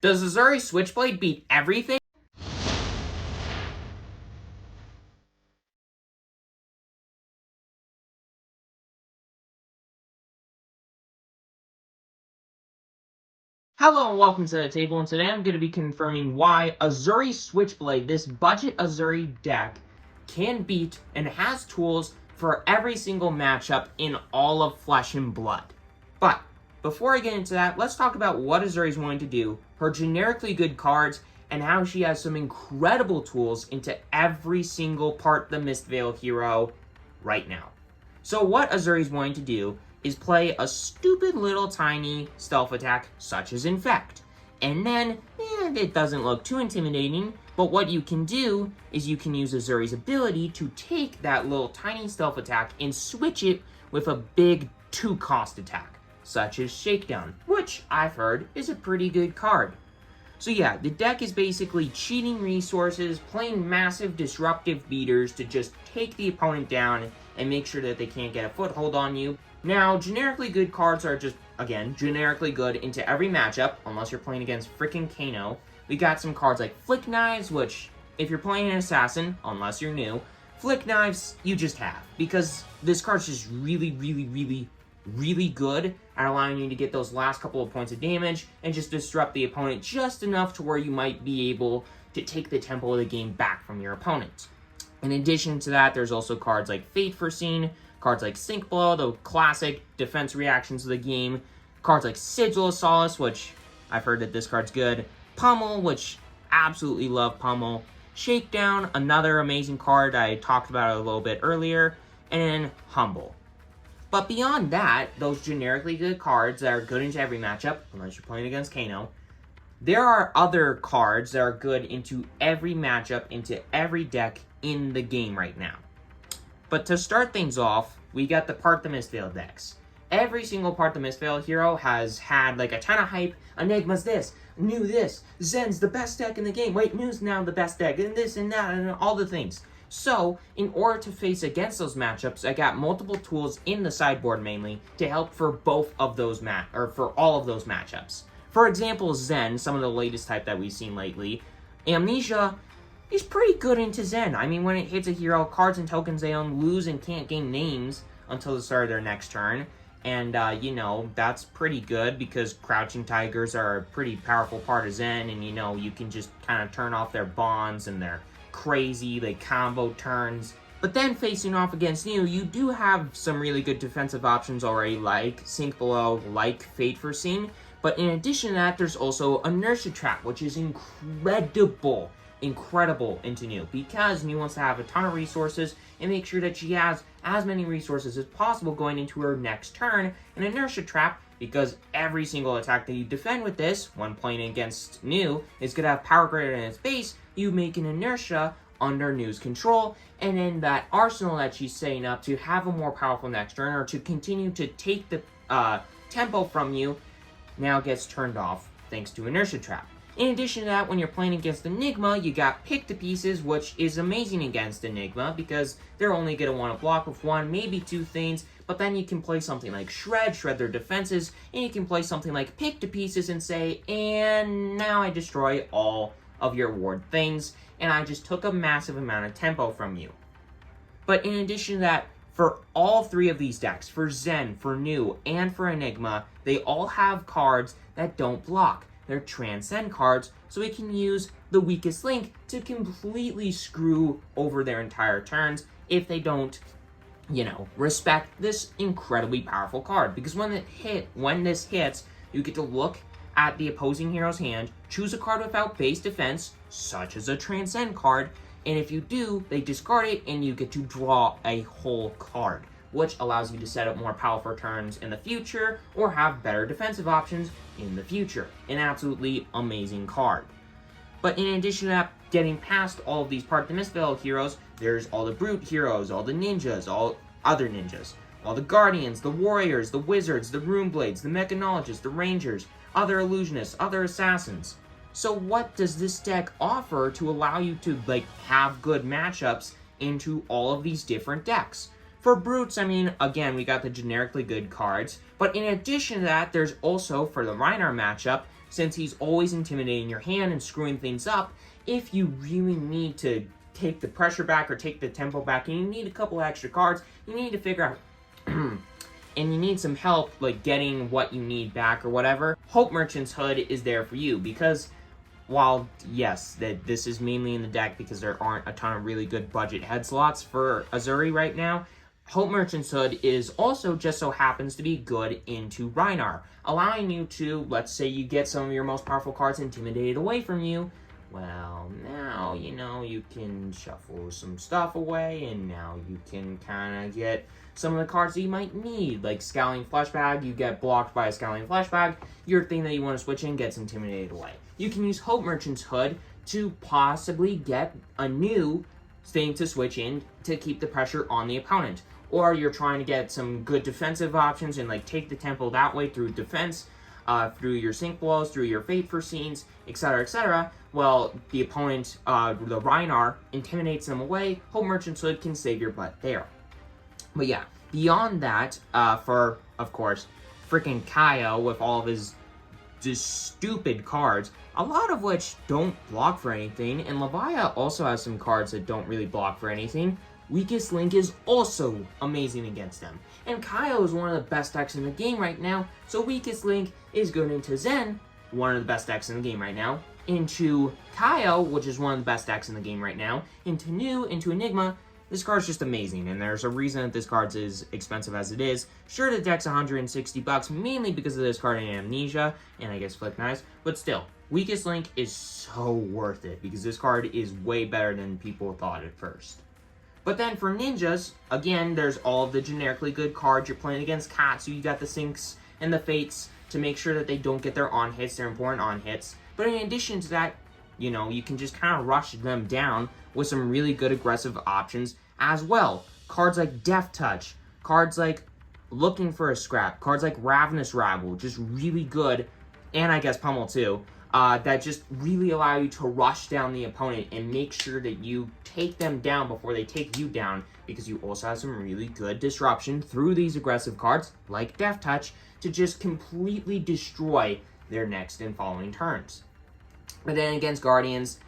Does Uzuri Switchblade beat everything? Hello and welcome to the table, and today I'm going to be confirming why Uzuri Switchblade, this budget Uzuri deck, can beat and has tools for every single matchup in all of Flesh and Blood. But before I get into that, let's talk about what Uzuri's wanting to do, her generically good cards, and how she has some incredible tools into every single part of the Mistveil hero right now. So what Uzuri's wanting to do is play a stupid little tiny stealth attack such as Infect. And then, it doesn't look too intimidating, but what you can do is you can use Uzuri's ability to take that little tiny stealth attack and switch it with a big 2-cost attack, such as Shakedown, which I've heard is a pretty good card. So yeah, the deck is basically cheating resources, playing massive disruptive beaters to just take the opponent down and make sure that they can't get a foothold on you. Now, generically good cards are just, again, generically good into every matchup, unless you're playing against freaking Kano. We got some cards like Flick Knives, which, if you're playing an Assassin, unless you're new, Flick Knives, you just have. Because this card's just really good at allowing you to get those last couple of points of damage and just disrupt the opponent just enough to where you might be able to take the tempo of the game back from your opponent. In addition to that, there's also cards like Fate Foreseen, cards like Sync Blow, the classic defense reactions of the game, cards like Sigil of Solace, which I've heard that this card's good, Pummel, which absolutely love Pummel, Shakedown, another amazing card I talked about a little bit earlier, and Humble. But beyond that, those generically good cards that are good into every matchup, unless you're playing against Kano, there are other cards that are good into every matchup, into every deck in the game right now. But to start things off, we got the Part the Mistveil decks. Every single Part the Mistveil hero has had like a ton of hype. Enigma's this, New this, Zen's the best deck in the game. Wait, New's now the best deck, and this and that, and all the things. So, in order to face against those matchups, I got multiple tools in the sideboard mainly to help for both of those for all of those matchups. For example, Zen, some of the latest type that we've seen lately, Amnesia is pretty good into Zen. I mean, when it hits a hero, cards and tokens they own lose and can't gain names until the start of their next turn. And, that's pretty good because Crouching Tigers are a pretty powerful part of Zen, and, you can just kind of turn off their bonds and their crazy, combo turns. But then facing off against you do have some really good defensive options already, like Sink Below, like Fate Foreseen. But in addition to that, there's also Inertia Trap, which is incredible into New, because New wants to have a ton of resources and make sure that she has as many resources as possible going into her next turn. An Inertia Trap, because every single attack that you defend with this, when playing against New, is going to have power greater than its base. You make an Inertia under New's control, and then that arsenal that she's setting up to have a more powerful next turn, or to continue to take the tempo from you, now gets turned off thanks to Inertia Trap. In addition to that, when you're playing against Enigma, you got Pick to Pieces, which is amazing against Enigma because they're only going to want to block with one, maybe two things, but then you can play something like shred their defenses, and you can play something like Pick to Pieces and say, and now I destroy all of your ward things, and I just took a massive amount of tempo from you. But in addition to that, for all three of these decks, for Zen, for New, and for Enigma, they all have cards that don't block. They're transcend cards, so we can use the weakest link to completely screw over their entire turns if they don't, respect this incredibly powerful card. Because when this hits, you get to look at the opposing hero's hand, choose a card without base defense, such as a transcend card, and if you do, they discard it and you get to draw a whole card, which allows you to set up more powerful turns in the future or have better defensive options in the future. An absolutely amazing card. But in addition to that, getting past all of these Part of the Mistveil heroes, there's all the Brute heroes, all the ninjas, all other ninjas, all the Guardians, the Warriors, the Wizards, the Runeblades, the Mechanologists, the Rangers, other Illusionists, other Assassins. So what does this deck offer to allow you to, have good matchups into all of these different decks? For Brutes, again, we got the generically good cards, but in addition to that, there's also, for the Rhinar matchup, since he's always intimidating your hand and screwing things up. If you really need to take the pressure back or take the tempo back and you need a couple extra cards, you need to figure out and you need some help like getting what you need back or whatever, Hope Merchant's Hood is there for you, because while yes, this is mainly in the deck because there aren't a ton of really good budget head slots for Uzuri right now, Hope Merchant's Hood is also just so happens to be good into Rhinar, allowing you to, let's say you get some of your most powerful cards intimidated away from you. Well, now, you know, you can shuffle some stuff away, and now you can kind of get some of the cards that you might need, like Scowling Fleshbag. You get blocked by a Scowling Fleshbag, your thing that you want to switch in gets intimidated away. You can use Hope Merchant's Hood to possibly get a new thing to switch in to keep the pressure on the opponent. Or you're trying to get some good defensive options and like take the tempo that way through defense, through your sync blows, through your fate for scenes, etc., etc. Well, the opponent, the Rhinar, intimidates them away. Hope Merchant's Hood can save your butt there. But yeah, beyond that, for, of course, freaking Kyo with all of his just stupid cards, a lot of which don't block for anything, and Levia also has some cards that don't really block for anything. Weakest Link is also amazing against them. And Kyo is one of the best decks in the game right now, so Weakest Link is good into Zen, one of the best decks in the game right now, into Kyo, which is one of the best decks in the game right now, into Nu, into Enigma. This card's just amazing, and there's a reason that this card's as expensive as it is. Sure, the deck's $160, mainly because of this card and Amnesia, and I guess Flick Knives, but still, Weakest Link is so worth it, because this card is way better than people thought at first. But then for ninjas, again, there's all of the generically good cards. You're playing against Katsu, you got the Sinks and the Fates to make sure that they don't get their on-hits, their important on-hits. But in addition to that, you know, you can just kind of rush them down with some really good aggressive options as well. Cards like Death Touch, cards like Looking for a Scrap, cards like Ravenous Rabble, just really good, and I guess Pummel too, that just really allow you to rush down the opponent and make sure that you take them down before they take you down, because you also have some really good disruption through these aggressive cards, like Death Touch, to just completely destroy their next and following turns. But then against Guardians,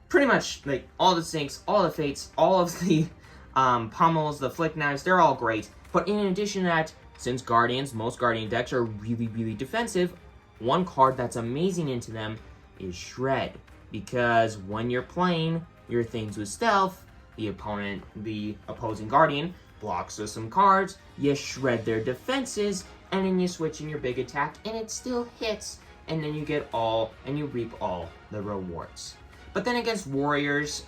pretty much like all the Sinks, all the Fates, all of the Pummels, the Flick Knives, they're all great. But in addition to that, since Guardians, most Guardian decks are really, really defensive, one card that's amazing into them is Shred. Because when you're playing your things with stealth, the opposing Guardian, blocks with some cards, you shred their defenses, and then you switch in your big attack, and it still hits, and then you get all, and you reap all the rewards. But then against Warriors,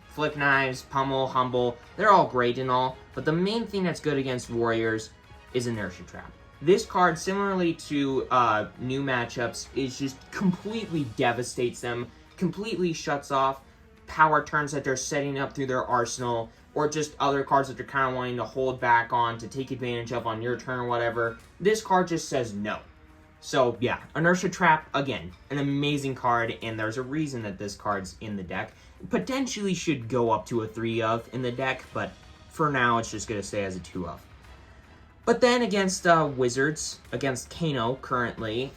Flick Knives, Pummel, Humble, they're all great and all, but the main thing that's good against Warriors is Inertia Trap. This card, similarly to new matchups, is just completely devastates them, completely shuts off power turns that they're setting up through their arsenal, or just other cards that they're kind of wanting to hold back on to take advantage of on your turn or whatever. This card just says no. So yeah, Inertia Trap, again, an amazing card, and there's a reason that this card's in the deck. Potentially should go up to a 3 of in the deck, but for now it's just going to stay as a 2 of. But then against Wizards, against Kano currently,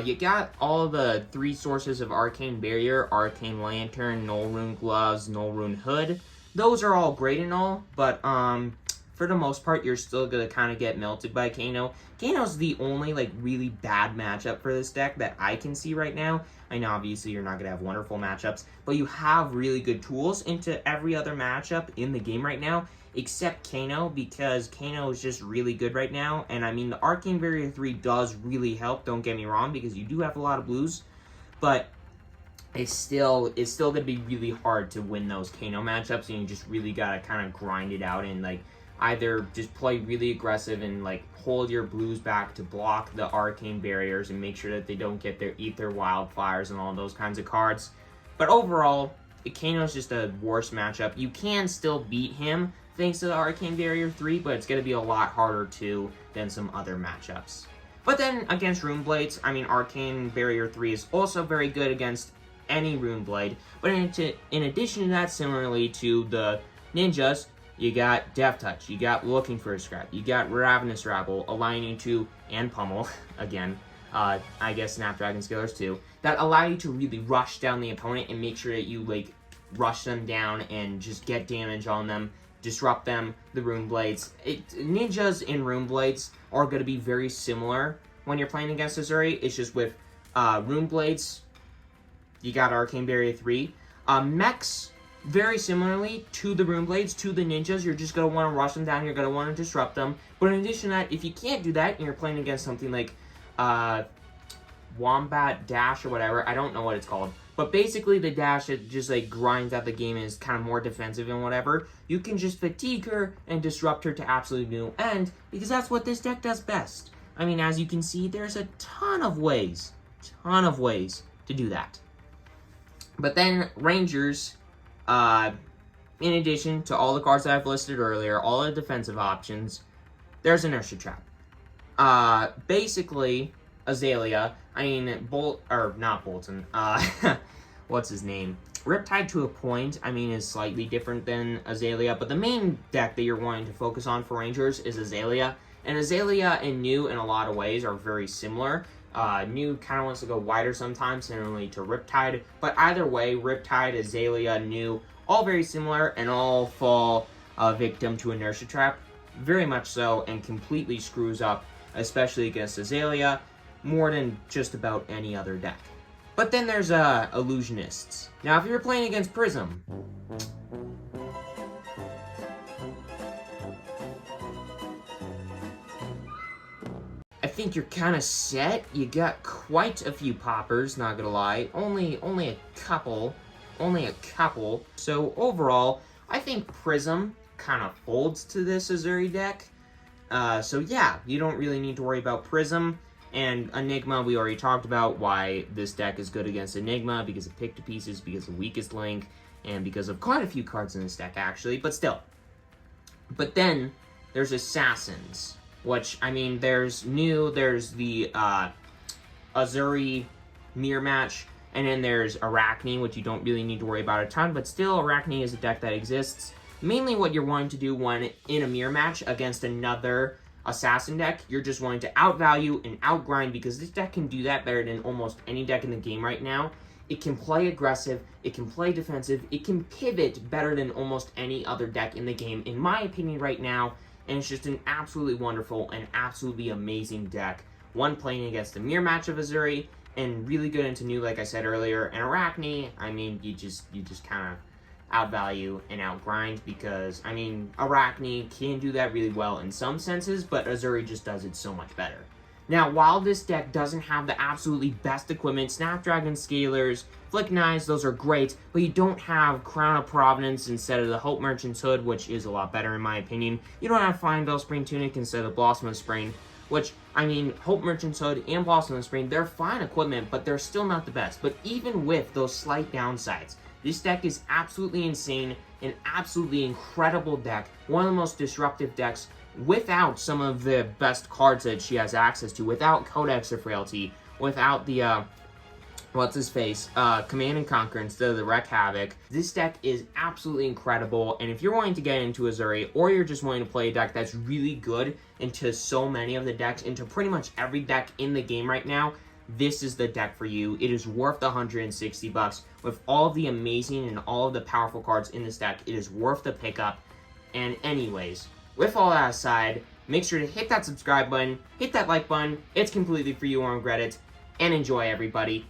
you got all the 3 sources of Arcane Barrier, Arcane Lantern, Null Rune Gloves, Null Rune Hood. Those are all great and all, but for the most part, you're still going to kind of get melted by Kano. Kano's the only like really bad matchup for this deck that I can see right now. I know obviously you're not going to have wonderful matchups, but you have really good tools into every other matchup in the game right now, except Kano, because Kano is just really good right now. And I mean, the Arcane Barrier 3 does really help, don't get me wrong, because you do have a lot of blues, but it's still going to be really hard to win those Kano matchups, and you just really got to kind of grind it out and like either just play really aggressive and like hold your blues back to block the Arcane Barriers and make sure that they don't eat their Wildfires and all those kinds of cards. But overall, Kano's just a worse matchup. You can still beat him thanks to the Arcane Barrier 3, but it's going to be a lot harder too than some other matchups. But then against Runeblades, I mean, Arcane Barrier 3 is also very good against any Runeblade. But in addition to that, similarly to the ninjas, you got Death Touch, you got Looking for a Scrap, you got Ravenous Rabble, allowing you to, and Pummel, again, I guess Snapdragon Scalers too, that allow you to really rush down the opponent and make sure that you, like, rush them down and just get damage on them, disrupt them, the Rune Blades. Ninjas and Rune Blades are going to be very similar when you're playing against Uzuri. It's just with Rune Blades, you got Arcane Barrier 3. Mechs, very similarly to the Rune Blades, to the ninjas, you're just going to want to rush them down, you're going to want to disrupt them. But in addition to that, if you can't do that and you're playing against something like Wombat Dash or whatever, I don't know what it's called, but basically the dash, it just like grinds out the game and is kind of more defensive and whatever, you can just fatigue her and disrupt her to absolute no end, because that's what this deck does best. I mean, as you can see, there's a ton of ways to do that. But then Rangers, in addition to all the cards that I've listed earlier, all the defensive options, there's Inertia Trap. Basically, Azalea, I mean, not Bolton, what's his name? Riptide to a point, I mean, is slightly different than Azalea, but the main deck that you're wanting to focus on for Rangers is Azalea. And Azalea and New, in a lot of ways, are very similar. New kind of wants to go wider sometimes, similarly to Riptide, but either way, Riptide, Azalea, New, all very similar, and all fall victim to Inertia Trap, very much so, and completely screws up, especially against Azalea, more than just about any other deck. But then there's Illusionists. Now, if you're playing against Prism, I think you're kind of set. You got quite a few poppers, not gonna lie. Only a couple. So overall, I think Prism kind of folds to this Uzuri deck. So yeah, you don't really need to worry about Prism. And Enigma, we already talked about why this deck is good against Enigma, because of Pick to Pieces, because of Weakest Link, and because of quite a few cards in this deck, actually, but still. But then, there's Assassins, which, I mean, there's the Uzuri Mirror Match, and then there's Arachne, which you don't really need to worry about a ton, but still, Arachne is a deck that exists. Mainly what you're wanting to do when in a Mirror Match against another Assassin deck, you're just wanting to outvalue and outgrind, because this deck can do that better than almost any deck in the game right now. It can play aggressive, it can play defensive, it can pivot better than almost any other deck in the game, in my opinion right now, and it's just an absolutely wonderful and absolutely amazing deck. One playing against the Mirror Match of Uzuri, and really good into New, like I said earlier, and Arachne, I mean, you just kind of outvalue and outgrind, because, I mean, Arachne can do that really well in some senses, but Uzuri just does it so much better. Now, while this deck doesn't have the absolutely best equipment, Snapdragon Scalers, Flick Knives, those are great, but you don't have Crown of Providence instead of the Hope Merchant's Hood, which is a lot better in my opinion. You don't have Fine Bell Spring Tunic instead of Blossom of Spring, which, I mean, Hope Merchant's Hood and Blossom of Spring, they're fine equipment, but they're still not the best. But even with those slight downsides, this deck is absolutely insane, an absolutely incredible deck, one of the most disruptive decks, without some of the best cards that she has access to, without Codex of Frailty, without the, Command and Conquer instead of the Wreck Havoc. This deck is absolutely incredible, and if you're wanting to get into Uzuri, or you're just wanting to play a deck that's really good into so many of the decks, into pretty much every deck in the game right now, this is the deck for you. It is worth the $160. With all of the amazing and all of the powerful cards in this deck, it is worth the pickup. And anyways, with all that aside, make sure to hit that subscribe button, hit that like button. It's completely free, you won't regret it. And enjoy, everybody.